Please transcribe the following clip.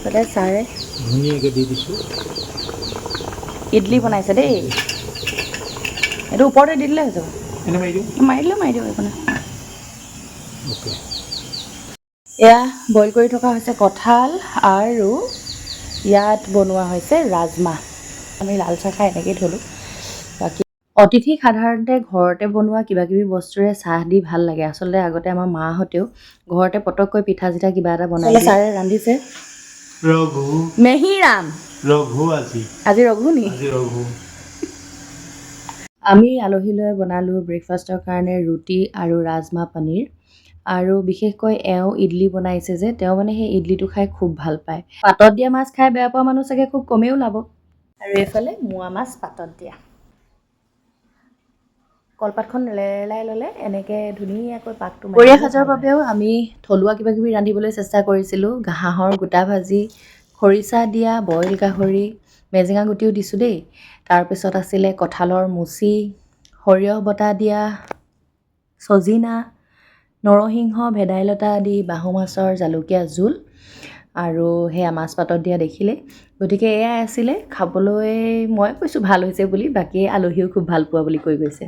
তাতে ছাৰে ধুনীয়াকৈ দি দিছোঁ। ইডলি বনাইছে দেই। এইটো ওপৰতে দি দিলে হৈ যাব। এনে মাৰি দিওঁ। মাৰি দিওঁ একো নাই। অ'কে। এয়া বইল কৰি থকা হৈছে কঁঠাল আৰু ইয়াত বনোৱা হৈছে ৰাজমাহ। আমি লাল চাহ খাই এনেকেই থলোঁ। বাকী অতিথিক সাধাৰণতে ঘৰতে বনোৱা কিবাকিবি বস্তুৰে চাহ দি ভাল লাগে। আচলতে আগতে আমাৰ মাহঁতেও ঘৰতে পটককৈ পিঠা চিঠা কিবা এটা বনাই দিয়ে। ছাৰে ৰান্ধিছে ৰঘু মেহিৰাম। ৰঘু আজি ৰঘু নি? আজি ৰঘু। আমি আলহীলৈ বনালোঁ ব্ৰেকফাষ্টৰ কাৰণে ৰুটি আৰু ৰাজমাহ পনীৰ। আৰু বিশেষকৈ এওঁ ইডলি বনাইছে যে তেওঁ মানে সেই ইডলিটো খাই খুব ভাল পায়। পাতত দিয়া মাছ খাই বেয়া পোৱা মানুহ চাগে খুব কমেই ওলাব। আৰু এইফালে মোৱা মাছ পাতত দিয়া। কলপাতখন লেৰেলাই ল'লে এনেকৈ ধুনীয়াকৈ পাকটো মাৰি দুপৰীয়া সাজৰ বাবেও আমি থলুৱা কিবাকিবি ৰান্ধিবলৈ চেষ্টা কৰিছিলোঁ। হাঁহৰ গোটা ভাজি, খৰিচা দিয়া বইল গাহৰি, মেজেঙা গুটিও দিছোঁ দেই। তাৰপিছত আছিলে কঁঠালৰ মুচি, সৰিয়হ বটা দিয়া, চজিনা, নৰসিংহ, ভেদাইলতা আদি, বাহু মাছৰ জালুকীয়া জোল আৰু সেয়া মাছ পাতত দিয়া দেখিলে। গতিকে এয়াই আছিলে খাবলৈ। মই কৈছোঁ ভাল হৈছে বুলি, বাকী আলহীও খুব ভাল পোৱা বুলি কৈ গৈছে।